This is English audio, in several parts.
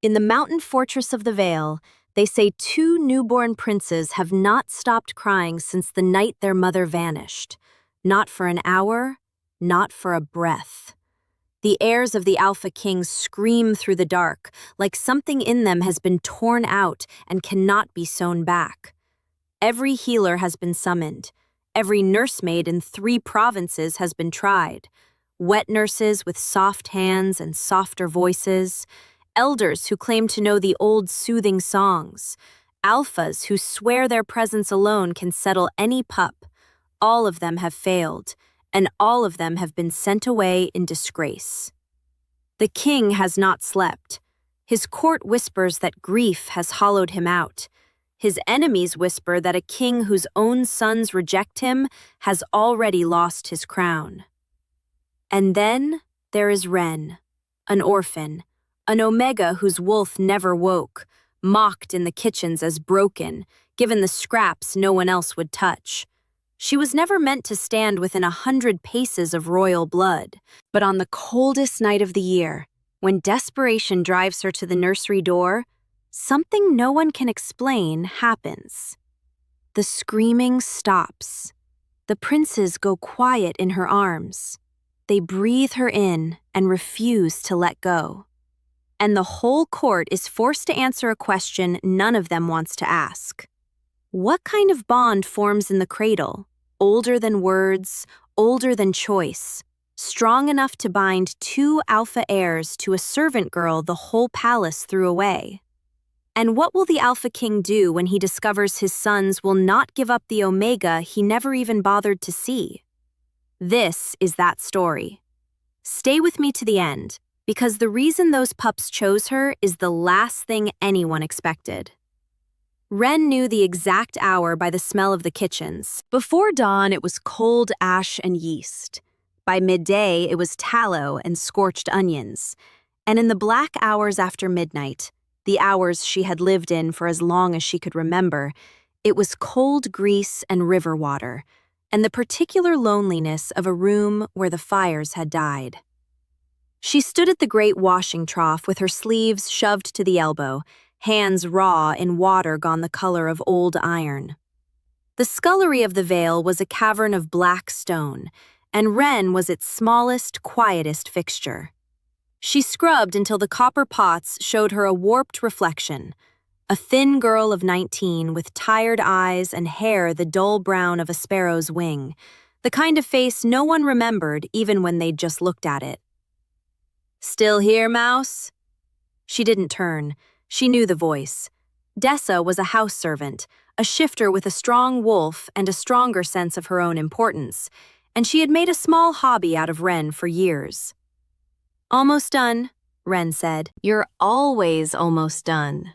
In the mountain fortress of the Vale, they say two newborn princes have not stopped crying since the night their mother vanished. Not for an hour, not for a breath. The heirs of the Alpha King scream through the dark, like something in them has been torn out and cannot be sewn back. Every healer has been summoned. Every nursemaid in 3 provinces has been tried. Wet nurses with soft hands and softer voices, elders who claim to know the old soothing songs, alphas who swear their presence alone can settle any pup. All of them have failed, and all of them have been sent away in disgrace. The king has not slept. His court whispers that grief has hollowed him out. His enemies whisper that a king whose own sons reject him has already lost his crown. And then there is Ren, an orphan, an omega whose wolf never woke, mocked in the kitchens as broken, given the scraps no one else would touch. She was never meant to stand within 100 paces of royal blood, but on the coldest night of the year, when desperation drives her to the nursery door, something no one can explain happens. The screaming stops. The princes go quiet in her arms. They breathe her in and refuse to let go. And the whole court is forced to answer a question none of them wants to ask. What kind of bond forms in the cradle, older than words, older than choice, strong enough to bind 2 alpha heirs to a servant girl the whole palace threw away? And what will the Alpha King do when he discovers his sons will not give up the Omega he never even bothered to see? This is that story. Stay with me to the end, because the reason those pups chose her is the last thing anyone expected. Ren knew the exact hour by the smell of the kitchens. Before dawn, it was cold ash and yeast. By midday, it was tallow and scorched onions. And in the black hours after midnight, the hours she had lived in for as long as she could remember, it was cold grease and river water, and the particular loneliness of a room where the fires had died. She stood at the great washing trough with her sleeves shoved to the elbow, hands raw in water gone the color of old iron. The scullery of the Vale was a cavern of black stone, and Ren was its smallest, quietest fixture. She scrubbed until the copper pots showed her a warped reflection, a thin girl of 19 with tired eyes and hair the dull brown of a sparrow's wing, the kind of face no one remembered even when they'd just looked at it. "Still here, Mouse?" She didn't turn. She knew the voice. Dessa was a house servant, a shifter with a strong wolf and a stronger sense of her own importance, and she had made a small hobby out of Ren for years. "Almost done," Ren said. "You're always almost done."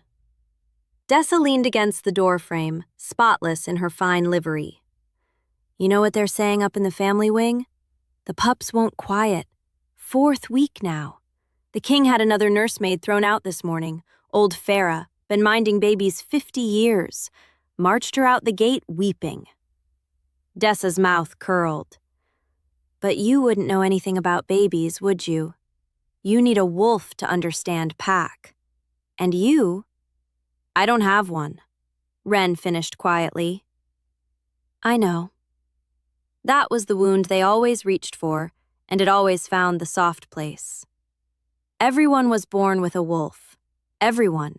Dessa leaned against the doorframe, spotless in her fine livery. "You know what they're saying up in the family wing? The pups won't quiet. 4th week now. The king had another nursemaid thrown out this morning, old Farah, been minding babies 50 years. Marched her out the gate weeping." Dessa's mouth curled. "But you wouldn't know anything about babies, would you? You need a wolf to understand pack. And you?" "I don't have one," Ren finished quietly. "I know." That was the wound they always reached for, and it always found the soft place. Everyone was born with a wolf. Everyone.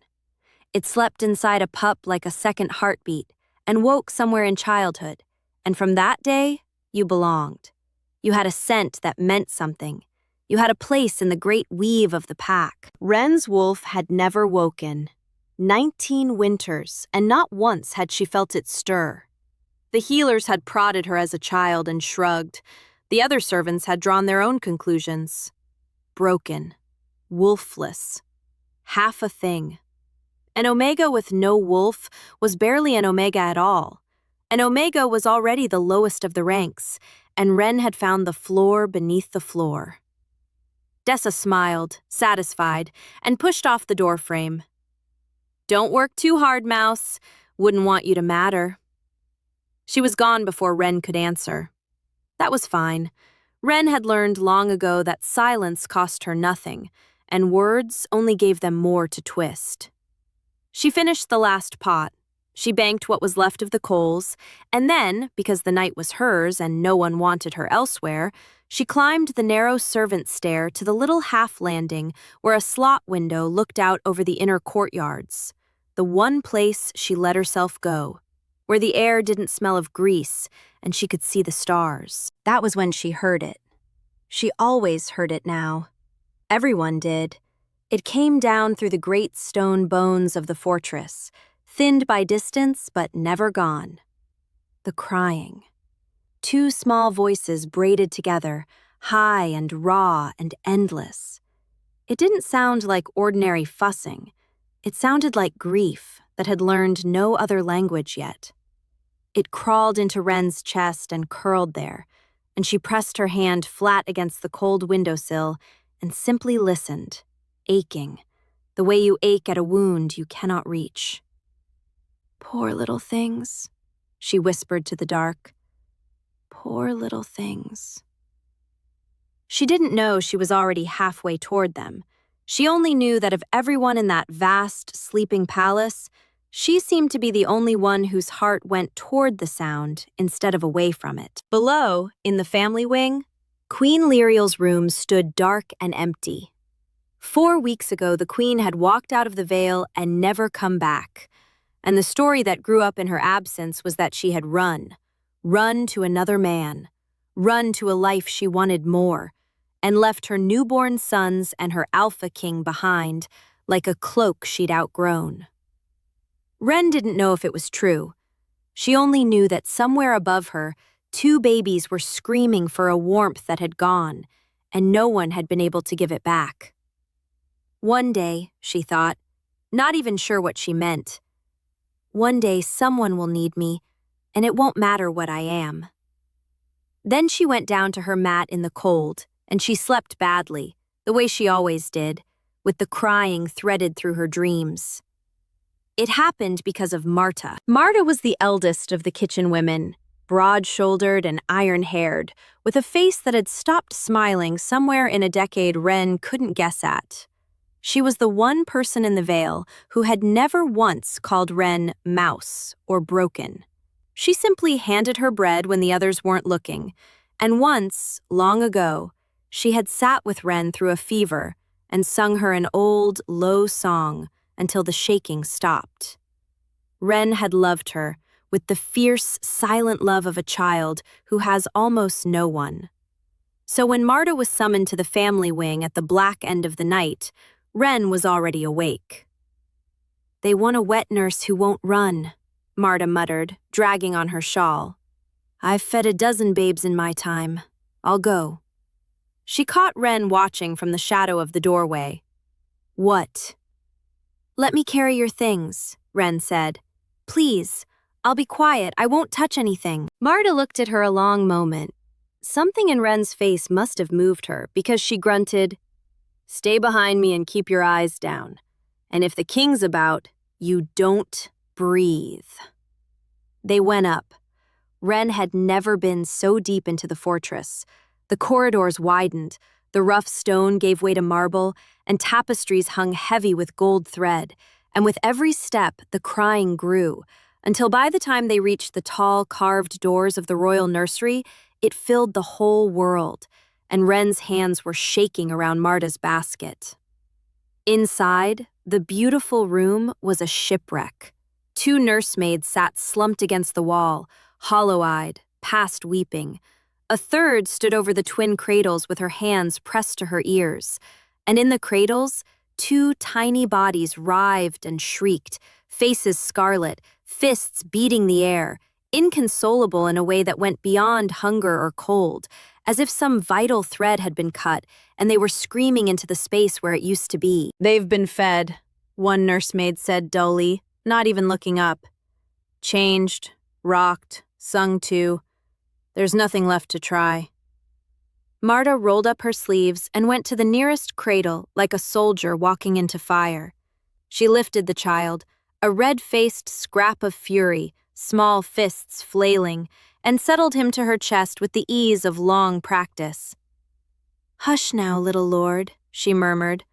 It slept inside a pup like a second heartbeat and woke somewhere in childhood, and from that day, you belonged. You had a scent that meant something. You had a place in the great weave of the pack. Ren's wolf had never woken. 19 winters, and not once had she felt it stir. The healers had prodded her as a child and shrugged. The other servants had drawn their own conclusions. Broken. Wolfless. Half a thing. An omega with no wolf was barely an omega at all. An omega was already the lowest of the ranks, and Ren had found the floor beneath the floor. Dessa smiled, satisfied, and pushed off the doorframe. "Don't work too hard, Mouse. Wouldn't want you to matter." She was gone before Ren could answer. That was fine. Ren had learned long ago that silence cost her nothing, and words only gave them more to twist. She finished the last pot. She banked what was left of the coals, and then, because the night was hers and no one wanted her elsewhere, she climbed the narrow servant stair to the little half-landing where a slot window looked out over the inner courtyards, the one place she let herself go, where the air didn't smell of grease and she could see the stars. That was when she heard it. She always heard it now. Everyone did. It came down through the great stone bones of the fortress, thinned by distance but never gone. The crying. Two small voices braided together, high and raw and endless. It didn't sound like ordinary fussing. It sounded like grief that had learned no other language yet. It crawled into Wren's chest and curled there, and she pressed her hand flat against the cold windowsill and simply listened, aching, the way you ache at a wound you cannot reach. "Poor little things," she whispered to the dark. "Poor little things." She didn't know she was already halfway toward them. She only knew that of everyone in that vast, sleeping palace, she seemed to be the only one whose heart went toward the sound instead of away from it. Below, in the family wing, Queen Lyriel's room stood dark and empty. 4 weeks ago, the queen had walked out of the Vale and never come back. And the story that grew up in her absence was that she had run to another man, run to a life she wanted more, and left her newborn sons and her alpha king behind like a cloak she'd outgrown. Wren didn't know if it was true. She only knew that somewhere above her, 2 babies were screaming for a warmth that had gone, and no one had been able to give it back. One day, she thought, not even sure what she meant, one day someone will need me, and it won't matter what I am. Then she went down to her mat in the cold, and she slept badly, the way she always did, with the crying threaded through her dreams. It happened because of Marta. Marta was the eldest of the kitchen women, broad-shouldered and iron-haired, with a face that had stopped smiling somewhere in a decade Wren couldn't guess at. She was the one person in the Vale who had never once called Wren mouse or broken. She simply handed her bread when the others weren't looking, and once, long ago, she had sat with Wren through a fever and sung her an old, low song until the shaking stopped. Wren had loved her with the fierce, silent love of a child who has almost no one. So when Marta was summoned to the family wing at the black end of the night, Wren was already awake. "They want a wet nurse who won't run," Marta muttered, dragging on her shawl. "I've fed a dozen babes in my time. I'll go." She caught Wren watching from the shadow of the doorway. "What?" "Let me carry your things," Wren said. "Please, I'll be quiet. I won't touch anything." Marta looked at her a long moment. Something in Wren's face must have moved her because she grunted, "Stay behind me and keep your eyes down. And if the king's about, you don't breathe." They went up. Wren had never been so deep into the fortress. The corridors widened, the rough stone gave way to marble, and tapestries hung heavy with gold thread. And with every step, the crying grew, until by the time they reached the tall, carved doors of the royal nursery, it filled the whole world, and Wren's hands were shaking around Marta's basket. Inside, the beautiful room was a shipwreck. 2 nursemaids sat slumped against the wall, hollow-eyed, past weeping. A third stood over the twin cradles with her hands pressed to her ears, and in the cradles, 2 tiny bodies writhed and shrieked, faces scarlet, fists beating the air, inconsolable in a way that went beyond hunger or cold, as if some vital thread had been cut and they were screaming into the space where it used to be. "They've been fed," one nursemaid said dully, not even looking up. "Changed, rocked, sung to. There's nothing left to try." Marta rolled up her sleeves and went to the nearest cradle like a soldier walking into fire. She lifted the child, a red-faced scrap of fury, small fists flailing, and settled him to her chest with the ease of long practice. "Hush now, little lord," she murmured.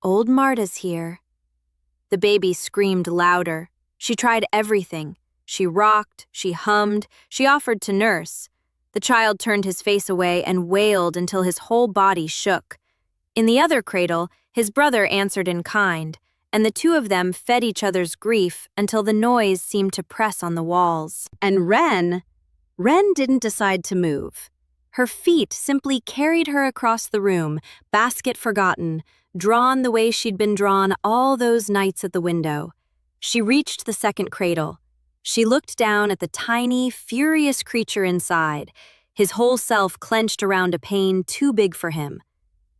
Old Marta's here. The baby screamed louder. She tried everything. She rocked, she hummed, she offered to nurse. The child turned his face away and wailed until his whole body shook. In the other cradle, his brother answered in kind, and the two of them fed each other's grief until the noise seemed to press on the walls. And Wren didn't decide to move. Her feet simply carried her across the room, basket forgotten, drawn the way she'd been drawn all those nights at the window. She reached the second cradle. She looked down at the tiny, furious creature inside, his whole self clenched around a pain too big for him.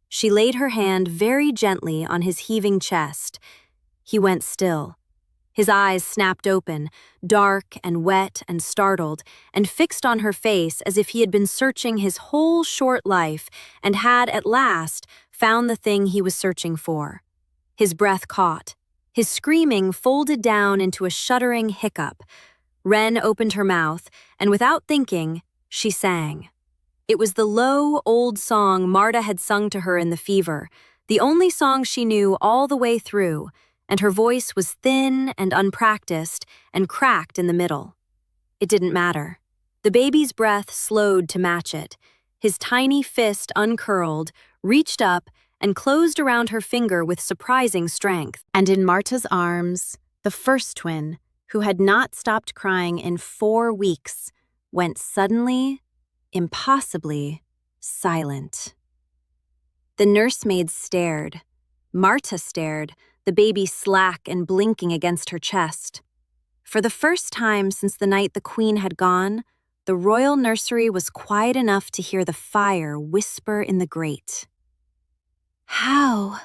She laid her hand very gently on his heaving chest. He went still. His eyes snapped open, dark and wet and startled, and fixed on her face as if he had been searching his whole short life and had, at last, found the thing he was searching for. His breath caught. His screaming folded down into a shuddering hiccup. Wren opened her mouth, and without thinking, she sang. It was the low, old song Marta had sung to her in the fever, the only song she knew all the way through, and her voice was thin and unpracticed and cracked in the middle. It didn't matter. The baby's breath slowed to match it. His tiny fist uncurled, reached up, and closed around her finger with surprising strength. And in Marta's arms, the first twin, who had not stopped crying in 4 weeks, went suddenly, impossibly, silent. The nursemaids stared. Marta stared, the baby slack and blinking against her chest. For the first time since the night the queen had gone, the royal nursery was quiet enough to hear the fire whisper in the grate. "How?"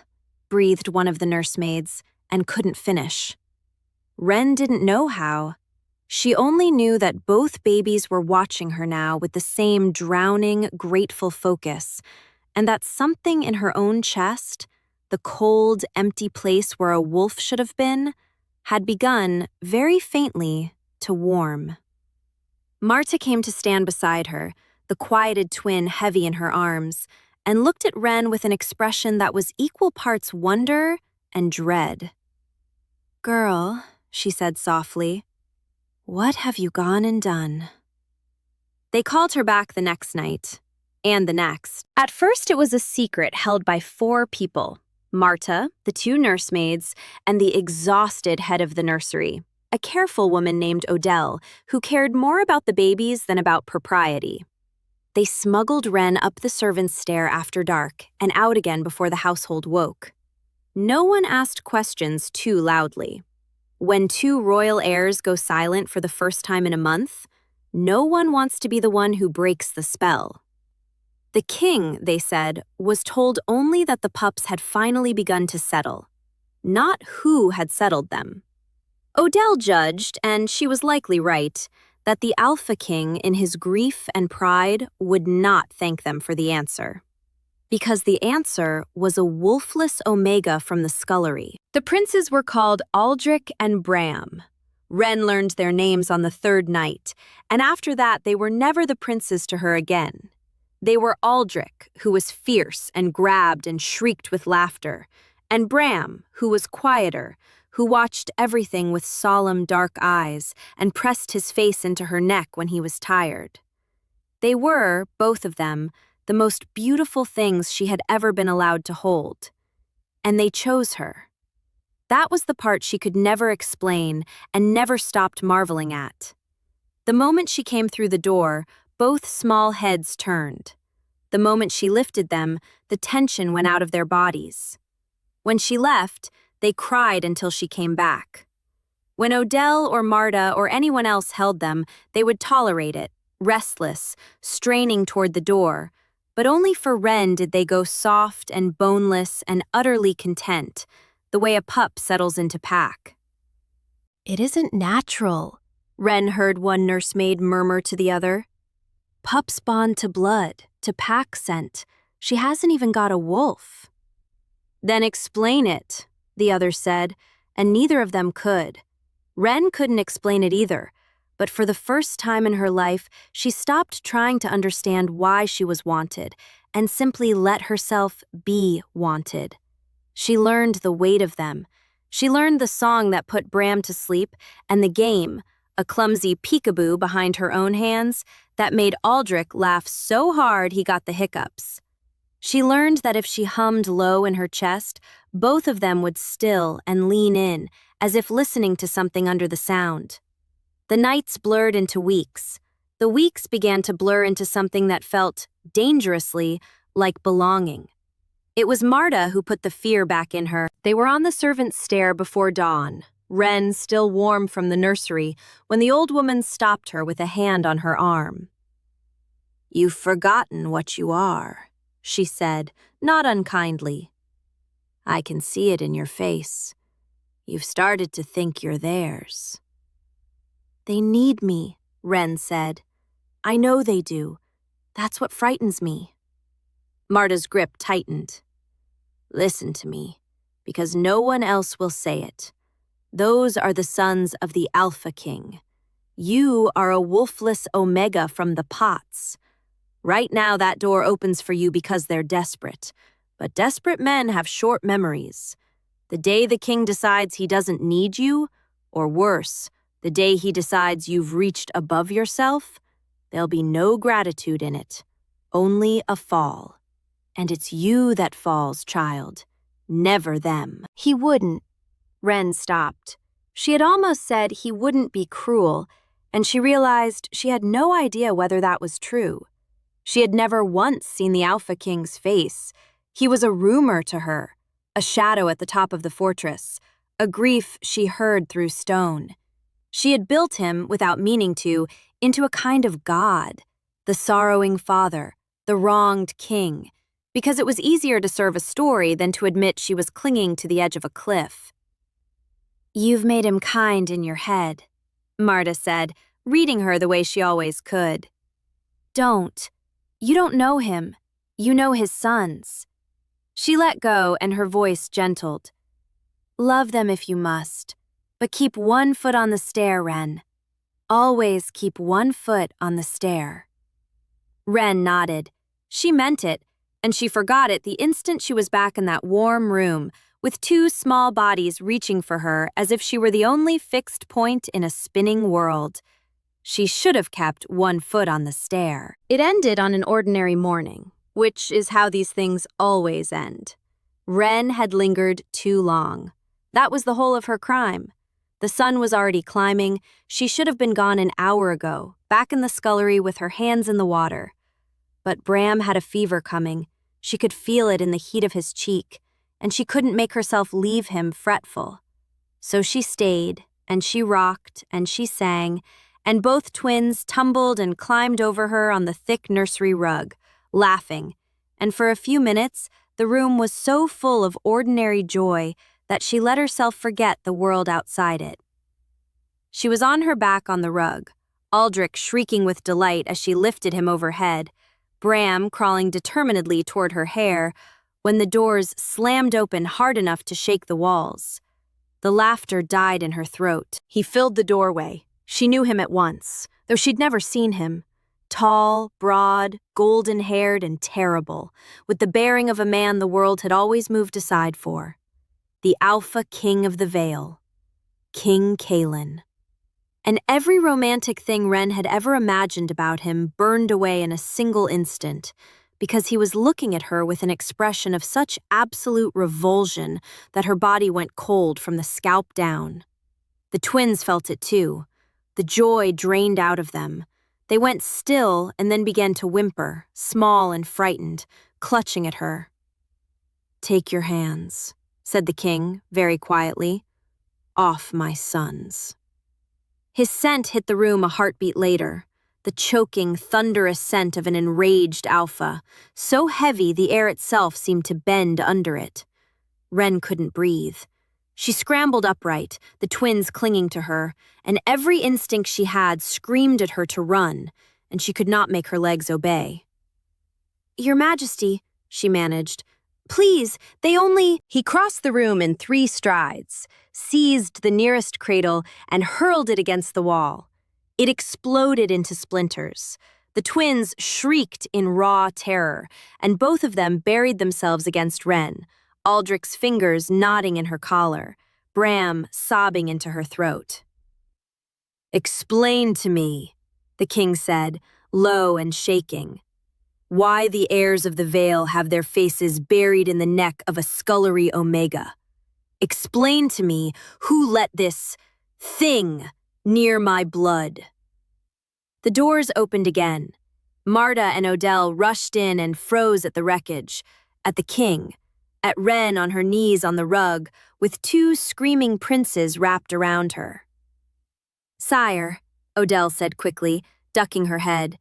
breathed one of the nursemaids, and couldn't finish. Wren didn't know how. She only knew that both babies were watching her now with the same drowning, grateful focus, and that something in her own chest, the cold, empty place where a wolf should have been, had begun, very faintly, to warm. Marta came to stand beside her, the quieted twin heavy in her arms, and looked at Wren with an expression that was equal parts wonder and dread. "Girl," she said softly, "what have you gone and done?" They called her back the next night, and the next. At first it was a secret held by 4 people: Marta, the 2 nursemaids, and the exhausted head of the nursery, a careful woman named Odell, who cared more about the babies than about propriety. They smuggled Wren up the servants' stair after dark and out again before the household woke. No one asked questions too loudly. When 2 royal heirs go silent for the first time in a month, no one wants to be the one who breaks the spell. The king, they said, was told only that the pups had finally begun to settle, not who had settled them. Odell judged, and she was likely right, that the Alpha King, in his grief and pride, would not thank them for the answer. Because the answer was a wolfless omega from the scullery. The princes were called Aldrich and Bram. Wren learned their names on the 3rd night, and after that they were never the princes to her again. They were Aldrich, who was fierce and grabbed and shrieked with laughter, and Bram, who was quieter, who watched everything with solemn dark eyes and pressed his face into her neck when he was tired. They were, both of them, the most beautiful things she had ever been allowed to hold. And they chose her. That was the part she could never explain and never stopped marveling at. The moment she came through the door, both small heads turned. The moment she lifted them, the tension went out of their bodies. When she left, they cried until she came back. When Odell or Marta or anyone else held them, they would tolerate it, restless, straining toward the door, but only for Wren did they go soft and boneless and utterly content, the way a pup settles into pack. "It isn't natural," Wren heard one nursemaid murmur to the other. "Pups bond to blood, to pack scent. She hasn't even got a wolf." "Then explain it," the other said, and neither of them could. Wren couldn't explain it either, but for the first time in her life, she stopped trying to understand why she was wanted and simply let herself be wanted. She learned the weight of them. She learned the song that put Bram to sleep and the game, a clumsy peekaboo behind her own hands, that made Aldrich laugh so hard he got the hiccups. She learned that if she hummed low in her chest, both of them would still and lean in, as if listening to something under the sound. The nights blurred into weeks. The weeks began to blur into something that felt, dangerously, like belonging. It was Marta who put the fear back in her. They were on the servants' stair before dawn, Wren still warm from the nursery, when the old woman stopped her with a hand on her arm. "You've forgotten what you are," she said, not unkindly. "I can see it in your face. You've started to think you're theirs." "They need me," Wren said. "I know they do. That's what frightens me." Marta's grip tightened. "Listen to me, because no one else will say it. Those are the sons of the Alpha King. You are a wolfless omega from the pots. Right now that door opens for you because they're desperate, but desperate men have short memories. The day the king decides he doesn't need you, or worse, the day he decides you've reached above yourself, there'll be no gratitude in it, only a fall. And it's you that falls, child, never them." He wouldn't. Wren stopped. She had almost said he wouldn't be cruel, and she realized she had no idea whether that was true. She had never once seen the Alpha King's face. He was a rumor to her, a shadow at the top of the fortress, a grief she heard through stone. She had built him, without meaning to, into a kind of god, the sorrowing father, the wronged king, because it was easier to serve a story than to admit she was clinging to the edge of a cliff. "You've made him kind in your head," Marta said, reading her the way she always could. "Don't. You don't know him. You know his sons." She let go and her voice gentled. "Love them if you must, but keep one foot on the stair, Wren. Always keep one foot on the stair." Wren nodded. She meant it, and she forgot it the instant she was back in that warm room, with two small bodies reaching for her as if she were the only fixed point in a spinning world. She should have kept one foot on the stair. It ended on an ordinary morning, which is how these things always end. Wren had lingered too long. That was the whole of her crime. The sun was already climbing. She should have been gone an hour ago, back in the scullery with her hands in the water. But Bram had a fever coming. She could feel it in the heat of his cheek, and she couldn't make herself leave him fretful. So she stayed, and she rocked, and she sang, and both twins tumbled and climbed over her on the thick nursery rug, laughing, and for a few minutes the room was so full of ordinary joy that she let herself forget the world outside it. She was on her back on the rug, Aldrich shrieking with delight as she lifted him overhead, Bram crawling determinedly toward her hair, when the doors slammed open hard enough to shake the walls. The laughter died in her throat. He filled the doorway. She knew him at once, though she'd never seen him. Tall, broad, golden-haired, and terrible, with the bearing of a man the world had always moved aside for. The Alpha King of the Vale, King Kalen. And every romantic thing Wren had ever imagined about him burned away in a single instant, because he was looking at her with an expression of such absolute revulsion that her body went cold from the scalp down. The twins felt it too. The joy drained out of them. They went still and then began to whimper, small and frightened, clutching at her. "Take your hands," said the king, very quietly. "Off my sons." His scent hit the room a heartbeat later, the choking, thunderous scent of an enraged alpha, so heavy the air itself seemed to bend under it. Wren couldn't breathe. She scrambled upright, the twins clinging to her, and every instinct she had screamed at her to run, and she could not make her legs obey. "Your Majesty," she managed, "please, they only—" He crossed the room in 3 strides, seized the nearest cradle, and hurled it against the wall. It exploded into splinters. The twins shrieked in raw terror, and both of them buried themselves against Wren, Aldrich's fingers knotting in her collar, Bram sobbing into her throat. "Explain to me," the king said, low and shaking, "why the heirs of the Vale have their faces buried in the neck of a scullery Omega. Explain to me who let this thing near my blood." The doors opened again. Marta and Odell rushed in and froze at the wreckage, at the king, at Wren on her knees on the rug, with two screaming princes wrapped around her. "Sire," Odell said quickly, ducking her head,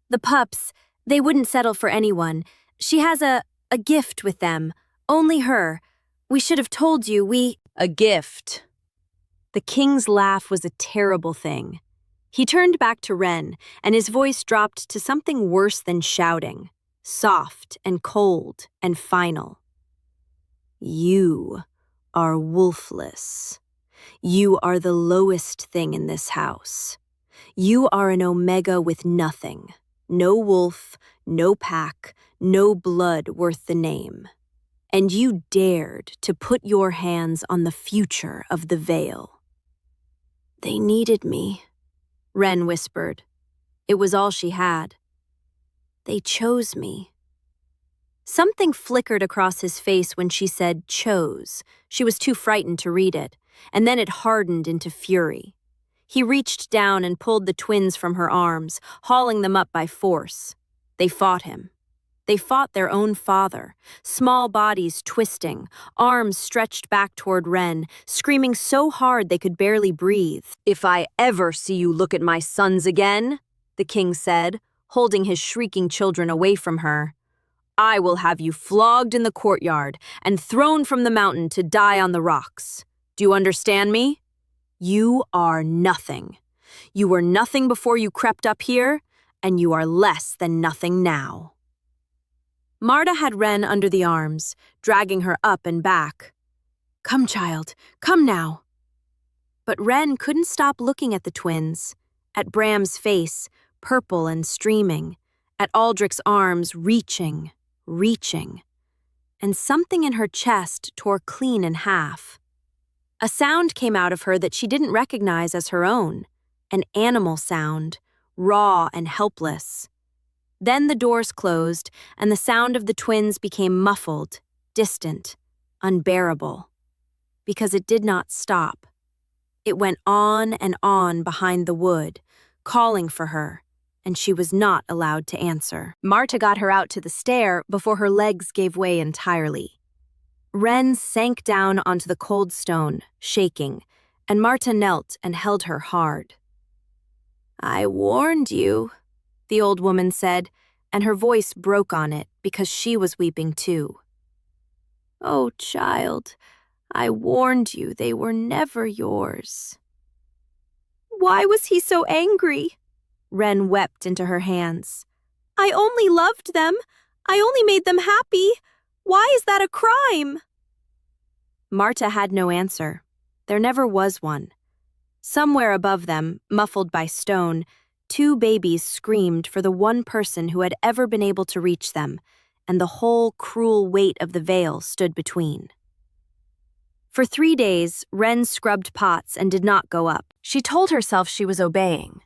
"the pups, they wouldn't settle for anyone. She has a gift with them. Only her. We should have told you, A gift." The king's laugh was a terrible thing. He turned back to Wren, and his voice dropped to something worse than shouting, soft and cold and final. "You are wolfless. You are the lowest thing in this house. You are an Omega with nothing. No wolf, no pack, no blood worth the name. And you dared to put your hands on the future of the Vale." "They needed me," Wren whispered. It was all she had. "They chose me." Something flickered across his face when she said chose. She was too frightened to read it, and then it hardened into fury. He reached down and pulled the twins from her arms, hauling them up by force. They fought him. They fought their own father, small bodies twisting, arms stretched back toward Wren, screaming so hard they could barely breathe. "If I ever see you look at my sons again," the king said, holding his shrieking children away from her, "I will have you flogged in the courtyard and thrown from the mountain to die on the rocks. Do you understand me? You are nothing. You were nothing before you crept up here, and you are less than nothing now." Marta had Wren under the arms, dragging her up and back. "Come, child, come now." But Wren couldn't stop looking at the twins, at Bram's face, purple and streaming, at Aldrich's arms reaching, and something in her chest tore clean in half. A sound came out of her that she didn't recognize as her own, an animal sound, raw and helpless. Then the doors closed, and the sound of the twins became muffled, distant, unbearable. Because it did not stop. It went on and on behind the wood, calling for her, and she was not allowed to answer. Marta got her out to the stair before her legs gave way entirely. Wren sank down onto the cold stone, shaking, and Marta knelt and held her hard. "I warned you," the old woman said, and her voice broke on it because she was weeping too. "Oh, child, I warned you they were never yours." "Why was he so angry?" Wren wept into her hands. "I only loved them. I only made them happy. Why is that a crime?" Marta had no answer. There never was one. Somewhere above them, muffled by stone, two babies screamed for the one person who had ever been able to reach them, and the whole cruel weight of the Vale stood between. For 3 days, Wren scrubbed pots and did not go up. She told herself she was obeying.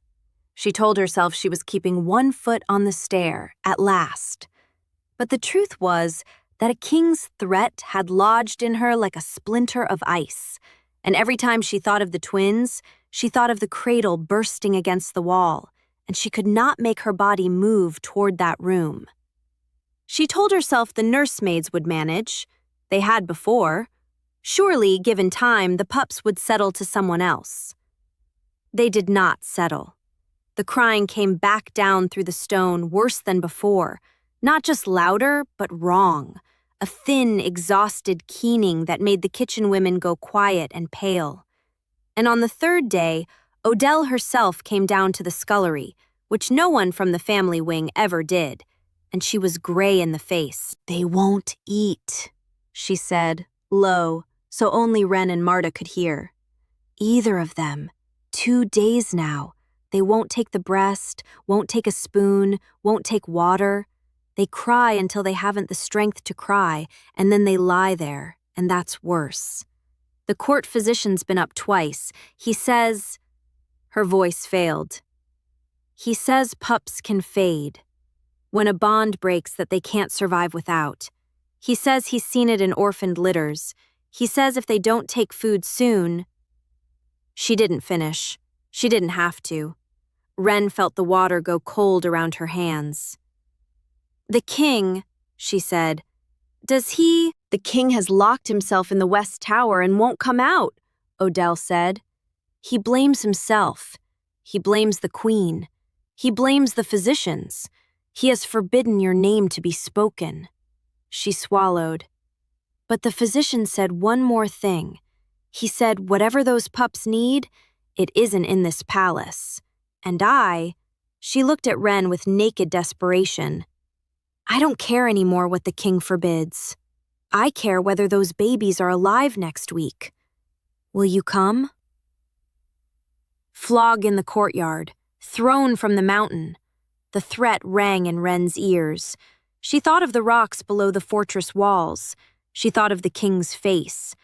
She told herself she was keeping one foot on the stair, at last. But the truth was that a king's threat had lodged in her like a splinter of ice, and every time she thought of the twins, she thought of the cradle bursting against the wall, and she could not make her body move toward that room. She told herself the nursemaids would manage. They had before. Surely, given time, the pups would settle to someone else. They did not settle. The crying came back down through the stone worse than before, not just louder, but wrong, a thin, exhausted keening that made the kitchen women go quiet and pale. And on the 3rd day, Odell herself came down to the scullery, which no one from the family wing ever did, and she was gray in the face. "They won't eat," she said, low, so only Wren and Marta could hear. "Either of them. 2 days now. They won't take the breast, won't take a spoon, won't take water. They cry until they haven't the strength to cry, and then they lie there, and that's worse. The court physician's been up twice. He says—" Her voice failed. "He says pups can fade. When a bond breaks that they can't survive without. He says he's seen it in orphaned litters. He says if they don't take food soon—" She didn't finish. She didn't have to. Wren felt the water go cold around her hands. "The king," she said, "does he—" "The king has locked himself in the West Tower and won't come out," Odell said. "He blames himself. He blames the queen. He blames the physicians. He has forbidden your name to be spoken." She swallowed. "But the physician said one more thing. He said whatever those pups need, it isn't in this palace. And she looked at Wren with naked desperation. "I don't care anymore what the king forbids. I care whether those babies are alive next week. Will you come?" Flog in the courtyard, thrown from the mountain. The threat rang in Wren's ears. She thought of the rocks below the fortress walls. She thought of the king's face.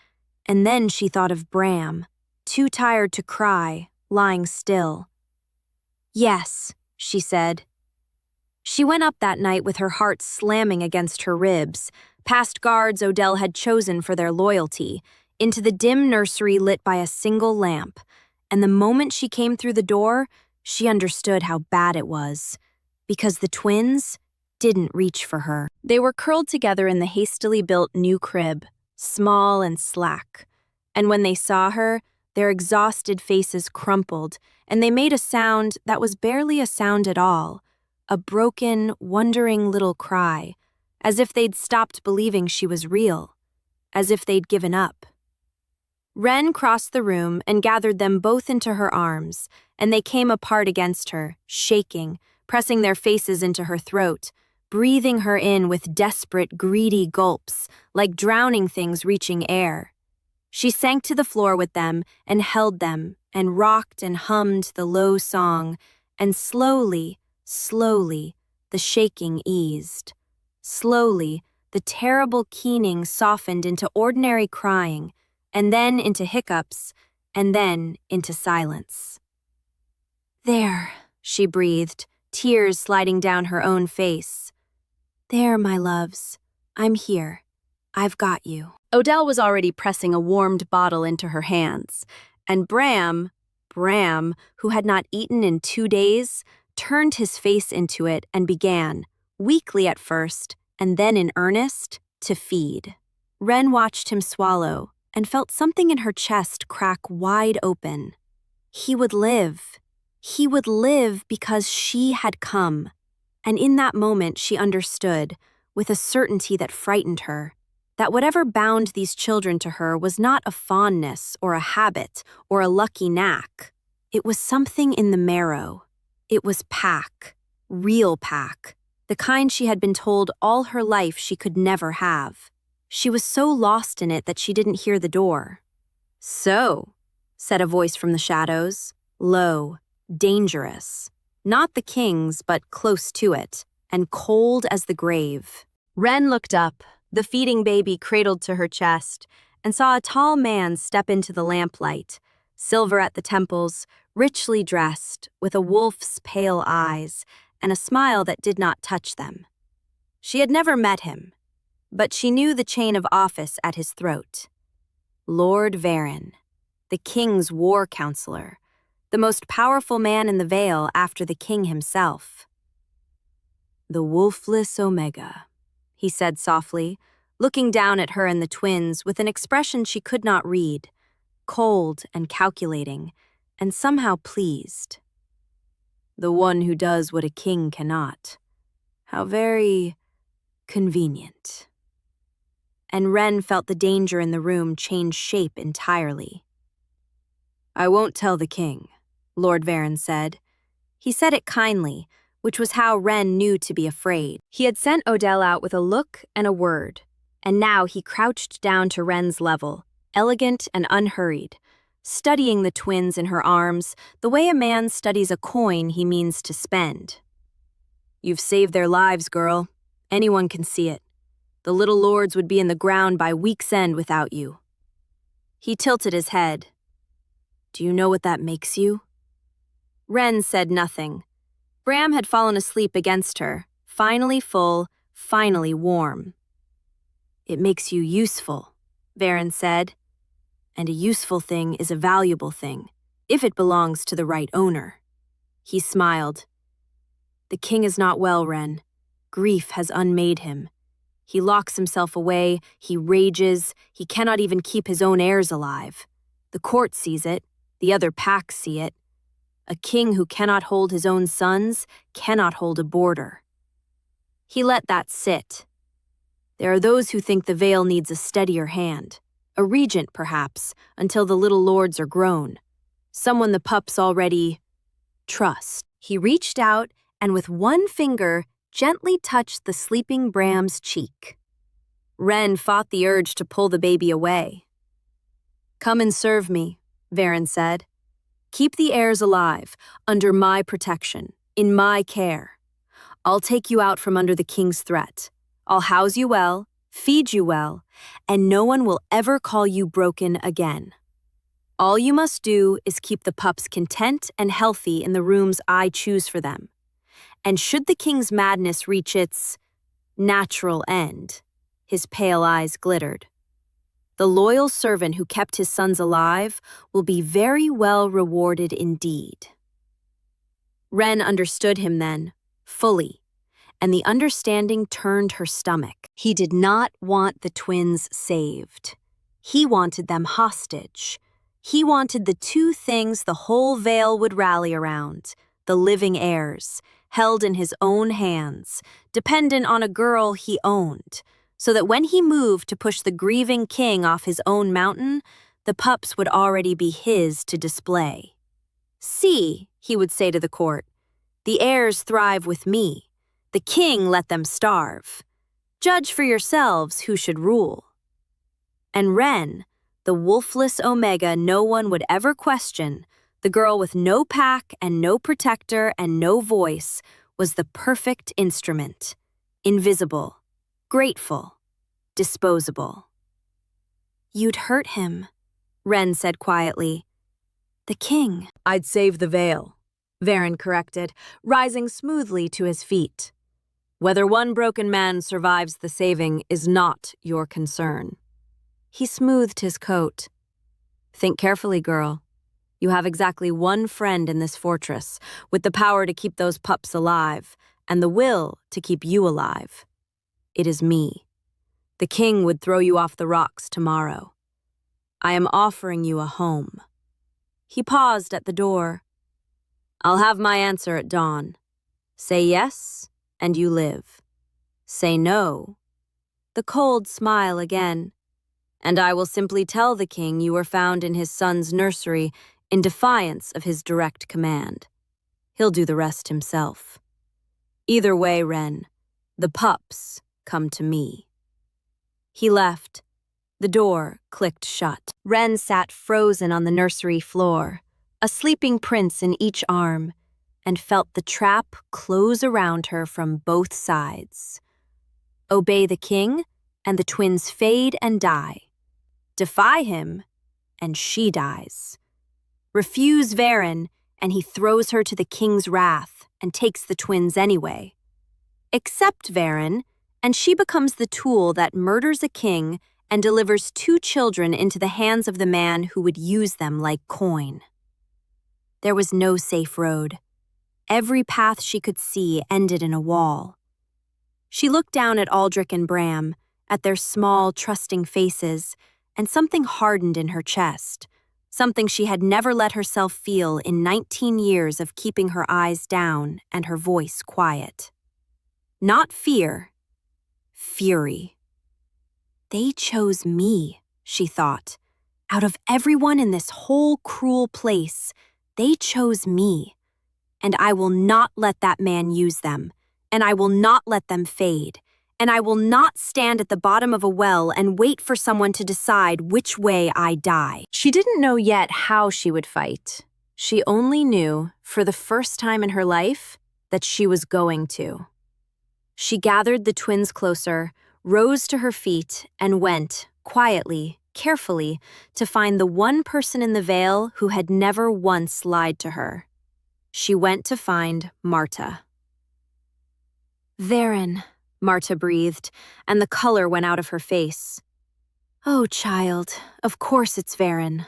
And then she thought of Bram, too tired to cry, lying still. "Yes," she said. She went up that night with her heart slamming against her ribs, past guards Odell had chosen for their loyalty, into the dim nursery lit by a single lamp. And the moment she came through the door, she understood how bad it was. Because the twins didn't reach for her. They were curled together in the hastily built new crib, small and slack. And when they saw her, their exhausted faces crumpled, and they made a sound that was barely a sound at all, a broken, wondering little cry, as if they'd stopped believing she was real, as if they'd given up. Wren crossed the room and gathered them both into her arms, and they came apart against her, shaking, pressing their faces into her throat, breathing her in with desperate, greedy gulps, like drowning things reaching air. She sank to the floor with them and held them and rocked and hummed the low song, and slowly, the shaking eased. Slowly, the terrible keening softened into ordinary crying, and then into hiccups, and then into silence. "There," she breathed, tears sliding down her own face. "There, my loves. I'm here. I've got you." Odell was already pressing a warmed bottle into her hands, and Bram, who had not eaten in 2 days, turned his face into it and began, weakly at first, and then in earnest, to feed. Wren watched him swallow and felt something in her chest crack wide open. He would live. He would live because she had come. And in that moment she understood, with a certainty that frightened her, that whatever bound these children to her was not a fondness or a habit or a lucky knack. It was something in the marrow. It was pack, real pack, the kind she had been told all her life she could never have. She was so lost in it that she didn't hear the door. "So," said a voice from the shadows, low, dangerous. Not the king's, but close to it, and cold as the grave. Wren looked up, the feeding baby cradled to her chest, and saw a tall man step into the lamplight, silver at the temples, richly dressed, with a wolf's pale eyes, and a smile that did not touch them. She had never met him, but she knew the chain of office at his throat. Lord Varen, the king's war counselor, the most powerful man in the Vale after the king himself. "The wolfless Omega," he said softly, looking down at her and the twins with an expression she could not read, cold and calculating, and somehow pleased. "The one who does what a king cannot. How very convenient." And Wren felt the danger in the room change shape entirely. "I won't tell the king," Lord Varen said. He said it kindly, which was how Wren knew to be afraid. He had sent Odell out with a look and a word, and now he crouched down to Wren's level, elegant and unhurried, studying the twins in her arms the way a man studies a coin he means to spend. "You've saved their lives, girl, Anyone can see it. The little lords would be in the ground by week's end without you." He tilted his head. "Do you know what that makes you?" Wren said nothing. Bram had fallen asleep against her, finally full, finally warm. "It makes you useful," Varen said. "And a useful thing is a valuable thing, if it belongs to the right owner." He smiled. "The king is not well, Wren. Grief has unmade him. He locks himself away, he rages, he cannot even keep his own heirs alive. The court sees it, the other packs see it. A king who cannot hold his own sons cannot hold a border." He let that sit. There are those who think the Vale needs a steadier hand, a regent perhaps, until the little lords are grown. Someone the pups already trust. He reached out and with one finger gently touched the sleeping Bram's cheek. Wren fought the urge to pull the baby away. "Come and serve me," Varen said. "Keep the heirs alive, under my protection, in my care. I'll take you out from under the king's threat. I'll house you well, feed you well, and no one will ever call you broken again. All you must do is keep the pups content and healthy in the rooms I choose for them. And should the king's madness reach its natural end," his pale eyes glittered, "the loyal servant who kept his sons alive will be very well rewarded indeed." Wren understood him then, fully, and the understanding turned her stomach. He did not want the twins saved. He wanted them hostage. He wanted the two things the whole Vale would rally around, the living heirs, held in his own hands, dependent on a girl he owned, so that when he moved to push the grieving king off his own mountain, the pups would already be his to display. "See," he would say to the court, "the heirs thrive with me. The king let them starve. Judge for yourselves who should rule." And Wren, the wolfless omega no one would ever question, the girl with no pack and no protector and no voice, was the perfect instrument. Invisible, grateful, disposable. "You'd hurt him," Wren said quietly. "The king." "I'd save the Vale," Varen corrected, rising smoothly to his feet. "Whether one broken man survives the saving is not your concern." He smoothed his coat. "Think carefully, girl. You have exactly one friend in this fortress, with the power to keep those pups alive, and the will to keep you alive. It is me. The king would throw you off the rocks tomorrow. I am offering you a home." He paused at the door. "I'll have my answer at dawn. Say yes, and you live. Say no." The cold smile again. "And I will simply tell the king you were found in his son's nursery in defiance of his direct command. He'll do the rest himself. Either way, Wren, the pups come to me." He left. The door clicked shut. Wren sat frozen on the nursery floor, a sleeping prince in each arm, and felt the trap close around her from both sides. Obey the king, and the twins fade and die. Defy him, and she dies. Refuse Varen, and he throws her to the king's wrath and takes the twins anyway. Accept Varen, and she becomes the tool that murders a king and delivers 2 children into the hands of the man who would use them like coin. There was no safe road. Every path she could see ended in a wall. She looked down at Aldrich and Bram, at their small, trusting faces, and something hardened in her chest, something she had never let herself feel in 19 years of keeping her eyes down and her voice quiet. Not fear, fury. They chose me, she thought. Out of everyone in this whole cruel place, they chose me. And I will not let that man use them, and I will not let them fade, and I will not stand at the bottom of a well and wait for someone to decide which way I die. She didn't know yet how she would fight. She only knew, for the first time in her life, that she was going to. She gathered the twins closer, rose to her feet, and went, quietly, carefully, to find the one person in the Vale who had never once lied to her. She went to find Marta. "Varen," Marta breathed, and the color went out of her face. "Oh, child, of course it's Varen."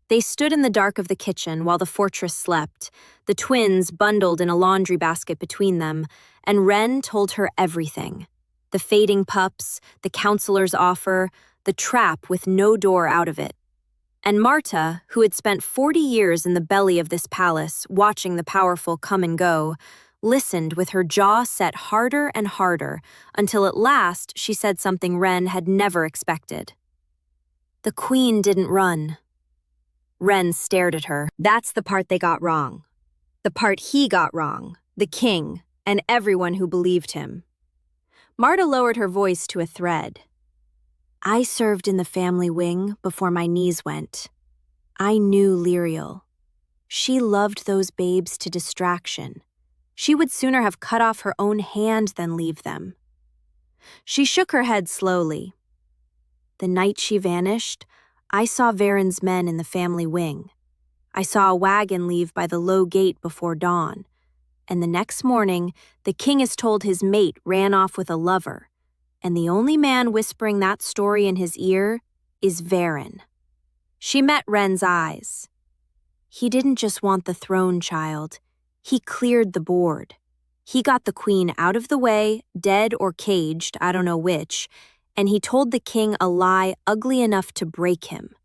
They stood in the dark of the kitchen while the fortress slept, the twins bundled in a laundry basket between them, and Ren told her everything. The fading pups, the counselor's offer, the trap with no door out of it. And Marta, who had spent 40 years in the belly of this palace, watching the powerful come and go, listened with her jaw set harder and harder, until at last she said something Ren had never expected. "The queen didn't run." Ren stared at her. "That's the part they got wrong. The part he got wrong, the king, and everyone who believed him." Marta lowered her voice to a thread. "I served in the family wing before my knees went. I knew Lyriel. She loved those babes to distraction. She would sooner have cut off her own hand than leave them." She shook her head slowly. "The night she vanished, I saw Varen's men in the family wing. I saw a wagon leave by the low gate before dawn. And the next morning, the king is told his mate ran off with a lover, and the only man whispering that story in his ear is Varen." She met Ren's eyes. "He didn't just want the throne, child. He cleared the board. He got the queen out of the way, dead or caged, I don't know which, and he told the king a lie ugly enough to break him.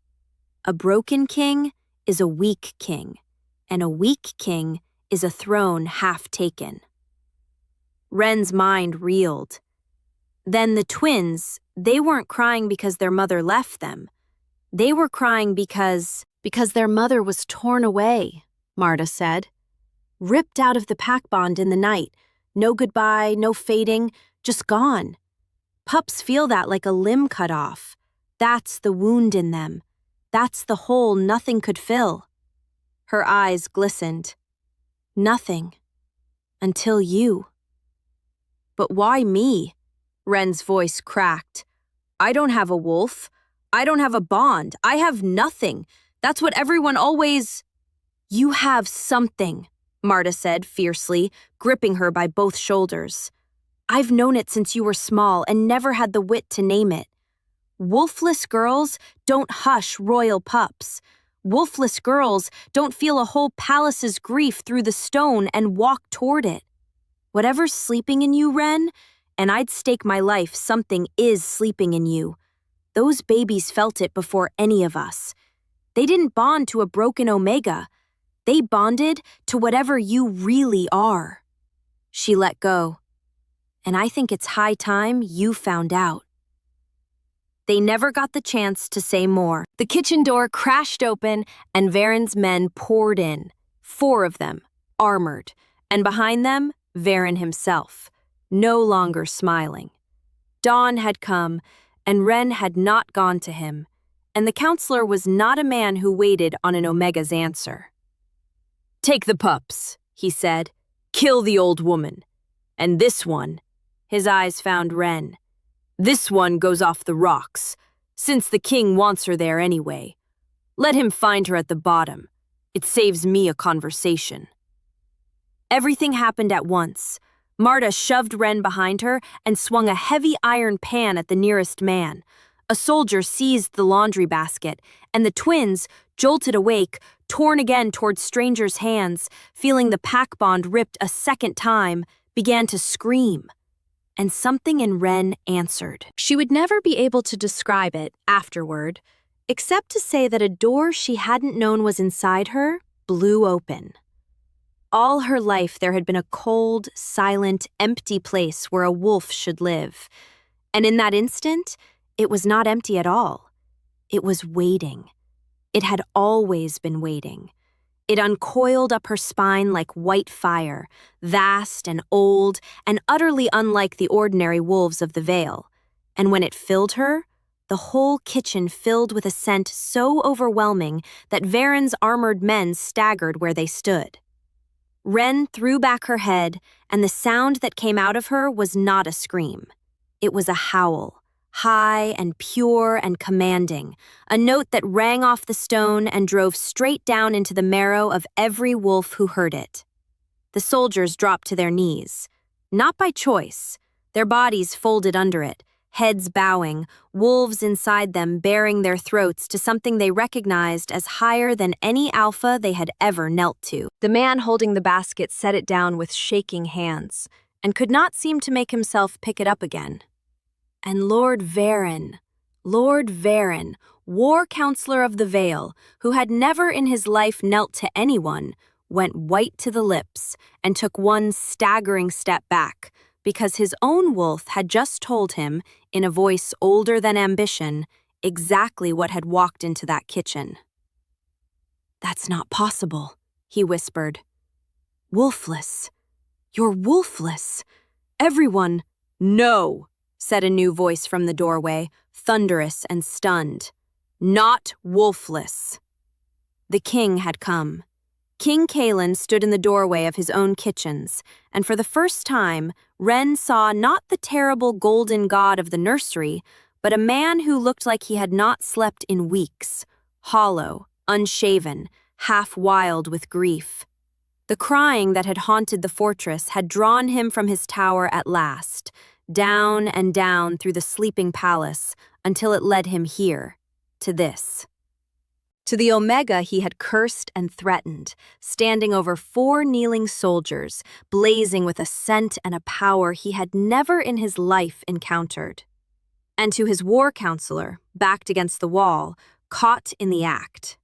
A broken king is a weak king, and a weak king is a throne half taken." Ren's mind reeled. Then the twins, they weren't crying because their mother left them. They were crying because their mother was torn away, Marta said. Ripped out of the pack bond in the night. No goodbye, no fading, just gone. Pups feel that like a limb cut off. That's the wound in them. That's the hole nothing could fill. Her eyes glistened. Nothing. Until you. "But why me?" Ren's voice cracked. "I don't have a wolf. I don't have a bond. I have nothing. That's what everyone always—" "You have something," Marta said fiercely, gripping her by both shoulders. "I've known it since you were small and never had the wit to name it. Wolfless girls don't hush royal pups. Wolfless girls don't feel a whole palace's grief through the stone and walk toward it. Whatever's sleeping in you, Ren, and I'd stake my life something is sleeping in you. Those babies felt it before any of us. They didn't bond to a broken omega. They bonded to whatever you really are." She let go. "And I think it's high time you found out." They never got the chance to say more. The kitchen door crashed open and Varen's men poured in. 4 of them, armored, and behind them, Varen himself, no longer smiling. Dawn had come, and Ren had not gone to him, and the counselor was not a man who waited on an Omega's answer. "Take the pups," he said. "Kill the old woman. And this one," his eyes found Ren, "this one goes off the rocks, since the king wants her there anyway. Let him find her at the bottom. It saves me a conversation." Everything happened at once. Marta shoved Ren behind her and swung a heavy iron pan at the nearest man. A soldier seized the laundry basket, and the twins, jolted awake, torn again toward strangers' hands, feeling the pack bond ripped a second time, began to scream. And something in Ren answered. She would never be able to describe it afterward, except to say that a door she hadn't known was inside her blew open. All her life there had been a cold, silent, empty place where a wolf should live. And in that instant, it was not empty at all. It was waiting. It had always been waiting. It uncoiled up her spine like white fire, vast and old and utterly unlike the ordinary wolves of the Vale. And when it filled her, the whole kitchen filled with a scent so overwhelming that Varen's armored men staggered where they stood. Wren threw back her head, and the sound that came out of her was not a scream. It was a howl, high and pure and commanding, a note that rang off the stone and drove straight down into the marrow of every wolf who heard it. The soldiers dropped to their knees, not by choice, their bodies folded under it, heads bowing, wolves inside them baring their throats to something they recognized as higher than any alpha they had ever knelt to. The man holding the basket set it down with shaking hands, and could not seem to make himself pick it up again. And Lord Varen, war counselor of the Vale, who had never in his life knelt to anyone, went white to the lips and took one staggering step back, because his own wolf had just told him, in a voice older than ambition, exactly what had walked into that kitchen. "That's not possible," he whispered. "Wolfless. You're wolfless. Everyone—" "No," said a new voice from the doorway, thunderous and stunned. "Not wolfless." The king had come. King Kaelin stood in the doorway of his own kitchens, and for the first time, Wren saw not the terrible golden god of the nursery, but a man who looked like he had not slept in weeks, hollow, unshaven, half wild with grief. The crying that had haunted the fortress had drawn him from his tower at last, down and down through the sleeping palace, until it led him here, to this. To the Omega he had cursed and threatened, standing over 4 kneeling soldiers, blazing with a scent and a power he had never in his life encountered. And to his war counselor, backed against the wall, caught in the act.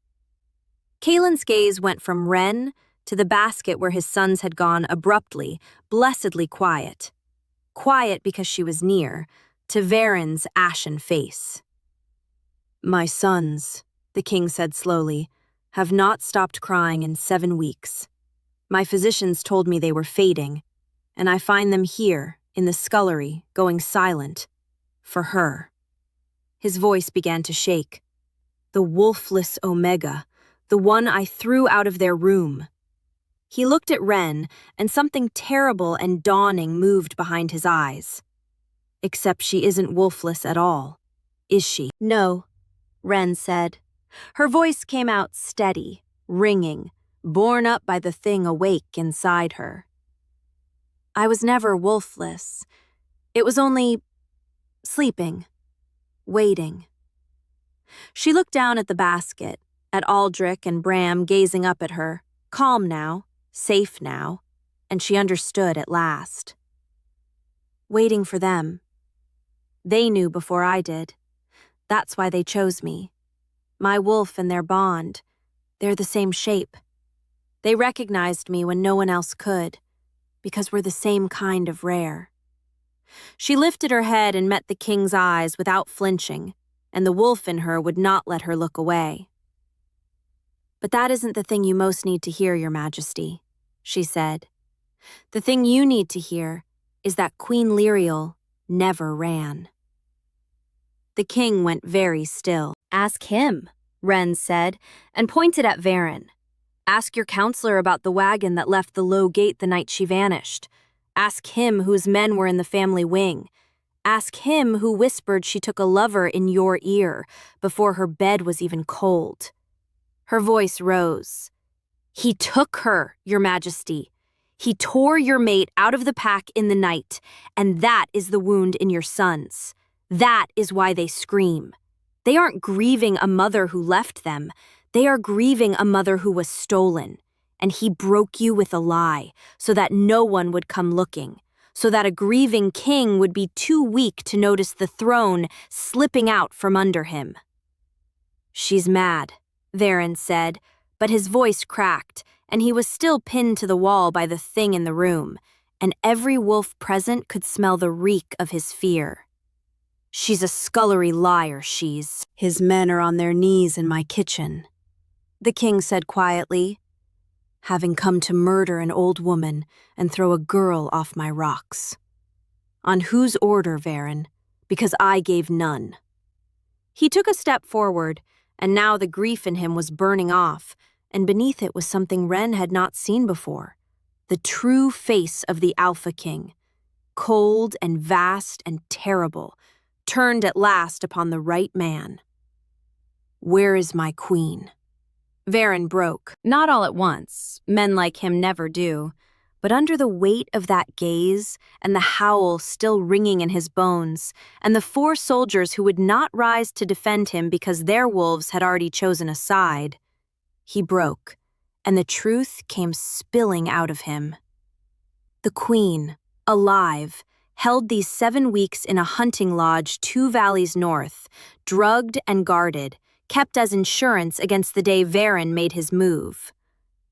Kaelin's gaze went from Wren to the basket where his sons had gone abruptly, blessedly quiet. Quiet because she was near, to Varen's ashen face. "My sons," the king said slowly, "have not stopped crying in 7 weeks. My physicians told me they were fading, and I find them here, in the scullery, going silent. For her." His voice began to shake. "The wolfless Omega, the one I threw out of their room." He looked at Wren, and something terrible and dawning moved behind his eyes. "Except she isn't wolfless at all, is she?" "No," Wren said. Her voice came out steady, ringing, borne up by the thing awake inside her. "I was never wolfless. It was only sleeping, waiting." She looked down at the basket, at Aldrich and Bram gazing up at her, calm now, safe now, and she understood at last. Waiting for them. They knew before I did. That's why they chose me. My wolf and their bond, they're the same shape. They recognized me when no one else could, because we're the same kind of rare. She lifted her head and met the king's eyes without flinching, and the wolf in her would not let her look away. "But that isn't the thing you most need to hear, Your Majesty," she said. "The thing you need to hear is that Queen Lyriel never ran." The king went very still. "Ask him," Wren said, and pointed at Varen. "Ask your counselor about the wagon that left the low gate the night she vanished. Ask him whose men were in the family wing. Ask him who whispered she took a lover in your ear before her bed was even cold." Her voice rose. "He took her, Your Majesty. He tore your mate out of the pack in the night, and that is the wound in your sons. That is why they scream. They aren't grieving a mother who left them. They are grieving a mother who was stolen. And he broke you with a lie, so that no one would come looking, so that a grieving king would be too weak to notice the throne slipping out from under him." "She's mad," Varen said, but his voice cracked, and he was still pinned to the wall by the thing in the room, and every wolf present could smell the reek of his fear. "She's a scullery liar, she's. His men are on their knees in my kitchen," the king said quietly, "having come to murder an old woman and throw a girl off my rocks. On whose order, Varen? Because I gave none." He took a step forward, and now the grief in him was burning off, and beneath it was something Wren had not seen before, the true face of the Alpha King, cold and vast and terrible, turned at last upon the right man. "Where is my queen?" Varen broke, not all at once, men like him never do, but under the weight of that gaze and the howl still ringing in his bones, and the 4 soldiers who would not rise to defend him because their wolves had already chosen a side, he broke, and the truth came spilling out of him. The queen, alive, held these 7 weeks in a hunting lodge 2 valleys north, drugged and guarded, kept as insurance against the day Varen made his move.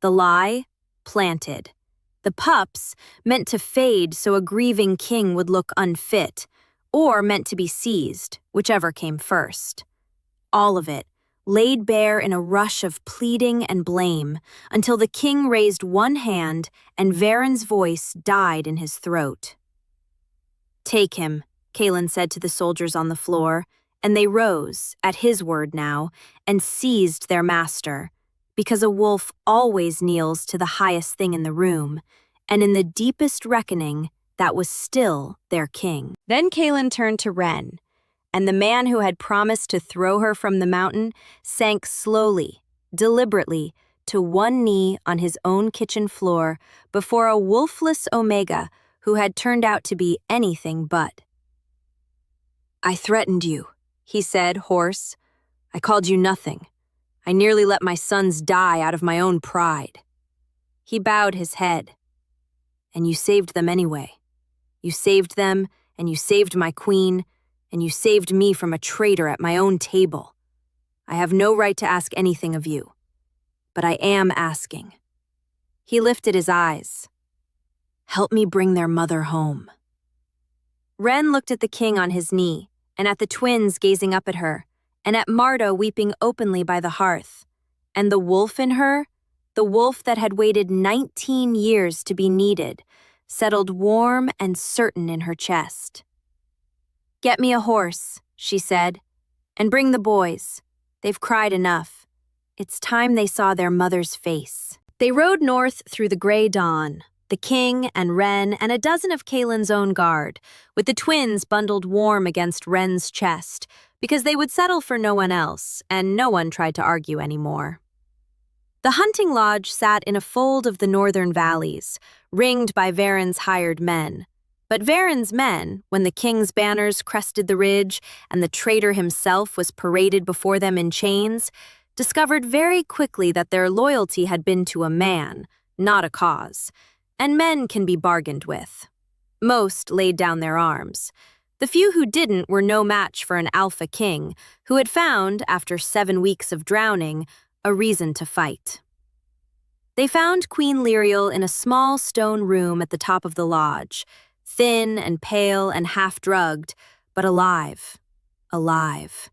The lie, planted. The pups, meant to fade so a grieving king would look unfit, or meant to be seized, whichever came first. All of it, laid bare in a rush of pleading and blame, until the king raised one hand and Varen's voice died in his throat. "Take him," Kaelin said to the soldiers on the floor, and they rose, at his word now, and seized their master, because a wolf always kneels to the highest thing in the room, and in the deepest reckoning, that was still their king. Then Kaelin turned to Ren, and the man who had promised to throw her from the mountain sank slowly, deliberately, to one knee on his own kitchen floor before a wolfless Omega who had turned out to be anything but. "I threatened you," he said, hoarse. "I called you nothing. I nearly let my sons die out of my own pride." He bowed his head. "And you saved them anyway. You saved them, and you saved my queen, and you saved me from a traitor at my own table. I have no right to ask anything of you, but I am asking." He lifted his eyes. "Help me bring their mother home." Ren looked at the king on his knee, and at the twins gazing up at her, and at Marta weeping openly by the hearth, and the wolf in her, the wolf that had waited 19 years to be needed, settled warm and certain in her chest. "Get me a horse," she said, "and bring the boys. They've cried enough. It's time they saw their mother's face." They rode north through the gray dawn, the king and Ren and a dozen of Kaelin's own guard, with the twins bundled warm against Ren's chest, because they would settle for no one else, and no one tried to argue anymore. The hunting lodge sat in a fold of the northern valleys, ringed by Varen's hired men. But Varen's men, when the king's banners crested the ridge and the traitor himself was paraded before them in chains, discovered very quickly that their loyalty had been to a man, not a cause, and men can be bargained with. Most laid down their arms. The few who didn't were no match for an alpha king, who had found, after 7 weeks of drowning, a reason to fight. They found Queen Lyriel in a small stone room at the top of the lodge, thin and pale and half-drugged, but alive. Alive.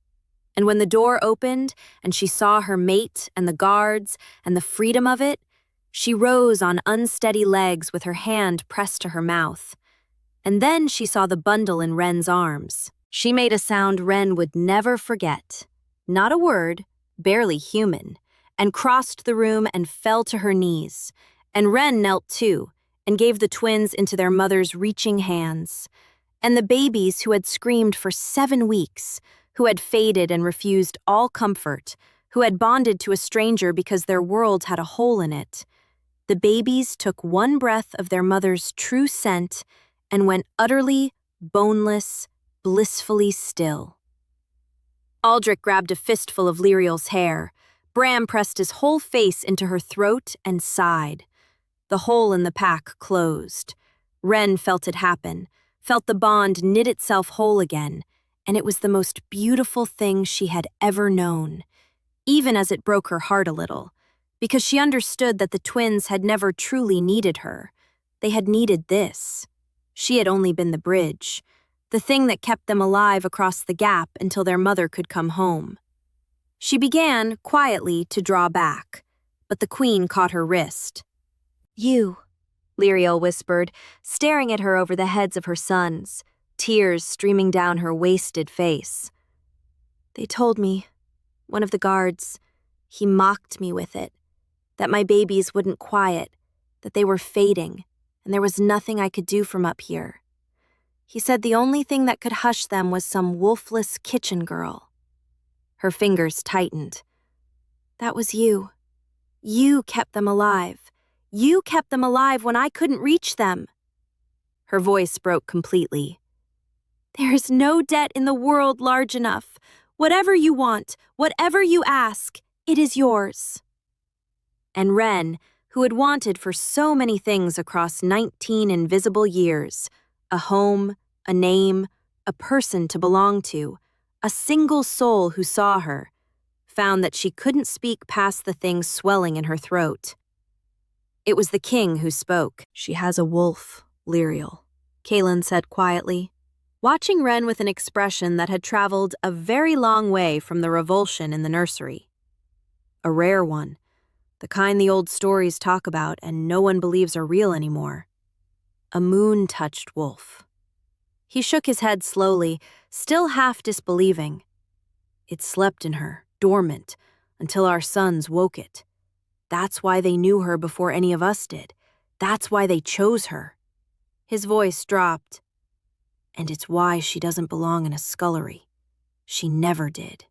And when the door opened and she saw her mate and the guards and the freedom of it, she rose on unsteady legs with her hand pressed to her mouth. And then she saw the bundle in Ren's arms. She made a sound Ren would never forget. Not a word, barely human, and crossed the room and fell to her knees. And Ren knelt too, and gave the twins into their mother's reaching hands. And the babies who had screamed for 7 weeks, who had faded and refused all comfort, who had bonded to a stranger because their world had a hole in it. The babies took one breath of their mother's true scent and went utterly, boneless, blissfully still. Aldrich grabbed a fistful of Lyriel's hair. Bram pressed his whole face into her throat and sighed. The hole in the pack closed. Ren felt it happen, felt the bond knit itself whole again, and it was the most beautiful thing she had ever known, even as it broke her heart a little, because she understood that the twins had never truly needed her. They had needed this. She had only been the bridge, the thing that kept them alive across the gap until their mother could come home. She began, quietly, to draw back, but the queen caught her wrist. "You," Lyriel whispered, staring at her over the heads of her sons, tears streaming down her wasted face. "They told me, one of the guards, he mocked me with it, that my babies wouldn't quiet, that they were fading, and there was nothing I could do from up here. He said the only thing that could hush them was some wolfless kitchen girl. Her fingers tightened. That was you. You kept them alive. You kept them alive when I couldn't reach them. Her voice broke completely. There is no debt in the world large enough. Whatever you want, whatever you ask, it is yours. And Ren, who had wanted for so many things across 19 invisible years, a home, a name, a person to belong to, a single soul who saw her, found that she couldn't speak past the thing swelling in her throat. It was the king who spoke. She has a wolf, Lyriel, Kaelin said quietly, watching Ren with an expression that had traveled a very long way from the revulsion in the nursery. A rare one, the kind the old stories talk about and no one believes are real anymore. A moon-touched wolf. He shook his head slowly, still half disbelieving. It slept in her, dormant, until our sons woke it. That's why they knew her before any of us did. That's why they chose her. His voice dropped. And it's why she doesn't belong in a scullery. She never did.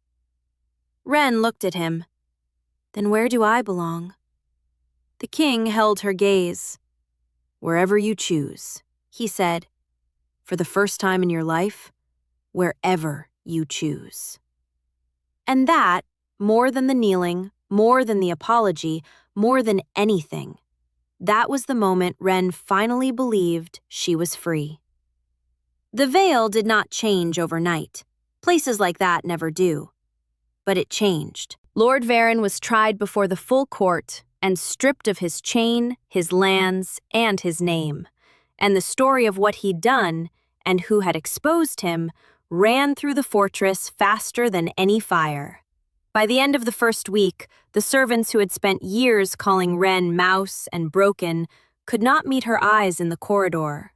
Ren looked at him. Then where do I belong? The king held her gaze. Wherever you choose, he said. For the first time in your life, wherever you choose. And that, more than the kneeling, more than the apology, more than anything, that was the moment Ren finally believed she was free. The veil did not change overnight. Places like that never do. But it changed. Lord Varen was tried before the full court and stripped of his chain, his lands, and his name. And the story of what he'd done and who had exposed him ran through the fortress faster than any fire. By the end of the first week, the servants who had spent years calling Ren mouse and broken could not meet her eyes in the corridor.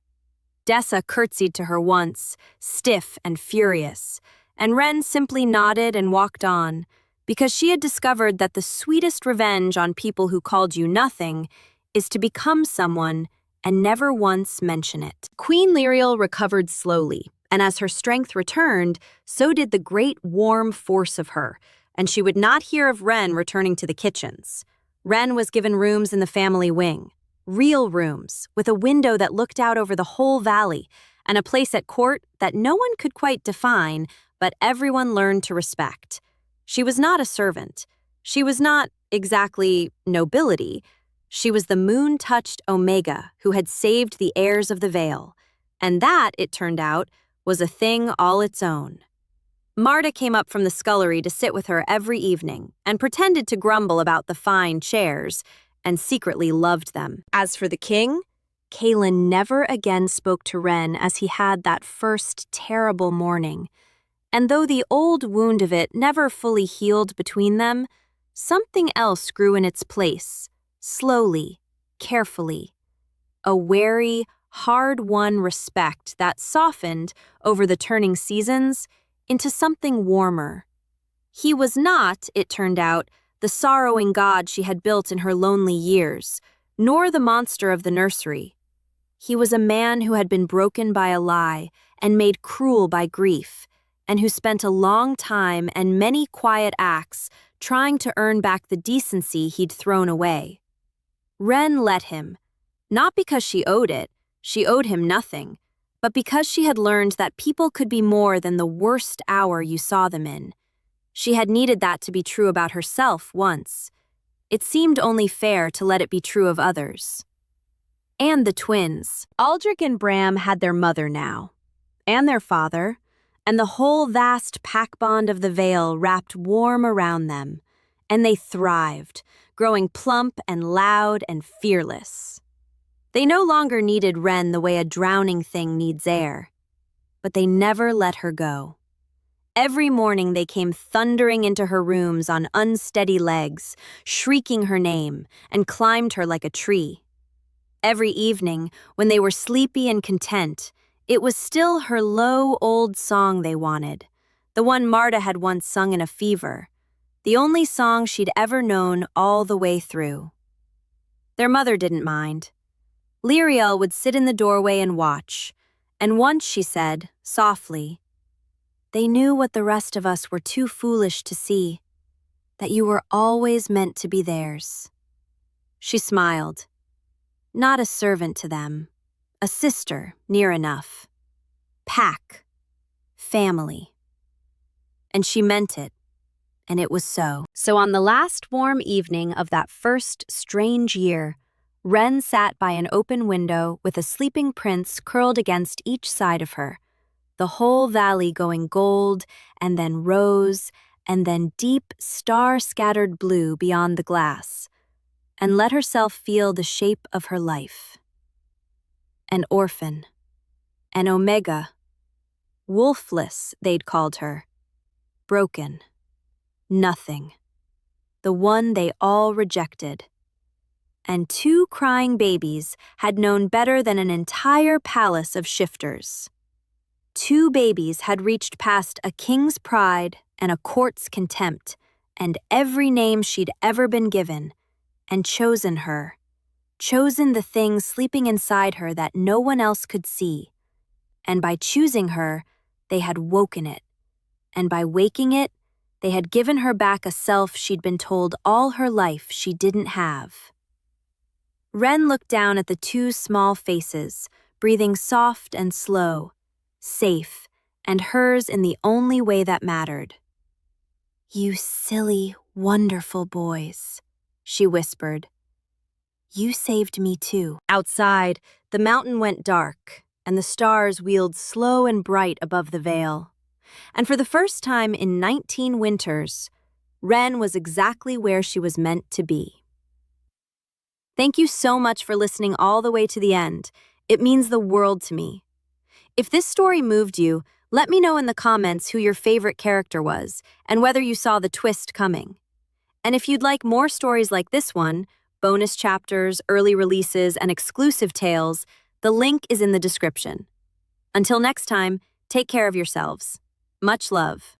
Dessa curtsied to her once, stiff and furious, and Ren simply nodded and walked on, because she had discovered that the sweetest revenge on people who called you nothing is to become someone and never once mention it. Queen Lyriel recovered slowly, and as her strength returned, so did the great warm force of her, and she would not hear of Ren returning to the kitchens. Ren was given rooms in the family wing, real rooms, with a window that looked out over the whole valley, and a place at court that no one could quite define, but everyone learned to respect. She was not a servant. She was not exactly nobility. She was the moon-touched Omega who had saved the heirs of the Veil, and that, it turned out, was a thing all its own. Marta came up from the scullery to sit with her every evening and pretended to grumble about the fine chairs and secretly loved them. As for the king, Kaelin never again spoke to Ren as he had that first terrible morning. And though the old wound of it never fully healed between them, something else grew in its place, slowly, carefully. A wary, hard-won respect that softened, over the turning seasons, into something warmer. He was not, it turned out, the sorrowing god she had built in her lonely years, nor the monster of the nursery. He was a man who had been broken by a lie and made cruel by grief, and who spent a long time and many quiet acts trying to earn back the decency he'd thrown away. Ren let him, not because she owed him nothing, but because she had learned that people could be more than the worst hour you saw them in. She had needed that to be true about herself once. It seemed only fair to let it be true of others. And the twins. Aldrich and Bram had their mother now, and their father, and the whole vast pack bond of the Veil wrapped warm around them, and they thrived, growing plump and loud and fearless. They no longer needed Ren the way a drowning thing needs air, but they never let her go. Every morning they came thundering into her rooms on unsteady legs, shrieking her name, and climbed her like a tree. Every evening, when they were sleepy and content, it was still her low, old song they wanted, the one Marta had once sung in a fever, the only song she'd ever known all the way through. Their mother didn't mind. Lyriel would sit in the doorway and watch, and once she said, softly, "They knew what the rest of us were too foolish to see, that you were always meant to be theirs." She smiled. Not a servant to them, a sister near enough. Pack. Family. And she meant it, and it was so. So on the last warm evening of that first strange year, Wren sat by an open window with a sleeping prince curled against each side of her, the whole valley going gold and then rose and then deep star-scattered blue beyond the glass, and let herself feel the shape of her life. An orphan. An omega. Wolfless, they'd called her. Broken. Nothing. The one they all rejected. And 2 crying babies had known better than an entire palace of shifters. 2 babies had reached past a king's pride and a court's contempt and every name she'd ever been given, and chosen her, chosen the thing sleeping inside her that no one else could see. And by choosing her, they had woken it, and by waking it, they had given her back a self she'd been told all her life she didn't have. Wren looked down at the 2 small faces, breathing soft and slow, safe, and hers in the only way that mattered. "You silly, wonderful boys," she whispered. "You saved me too." Outside, the mountain went dark, and the stars wheeled slow and bright above the vale. And for the first time in 19 winters, Wren was exactly where she was meant to be. Thank you so much for listening all the way to the end. It means the world to me. If this story moved you, let me know in the comments who your favorite character was and whether you saw the twist coming. And if you'd like more stories like this one, bonus chapters, early releases, and exclusive tales, the link is in the description. Until next time, take care of yourselves. Much love.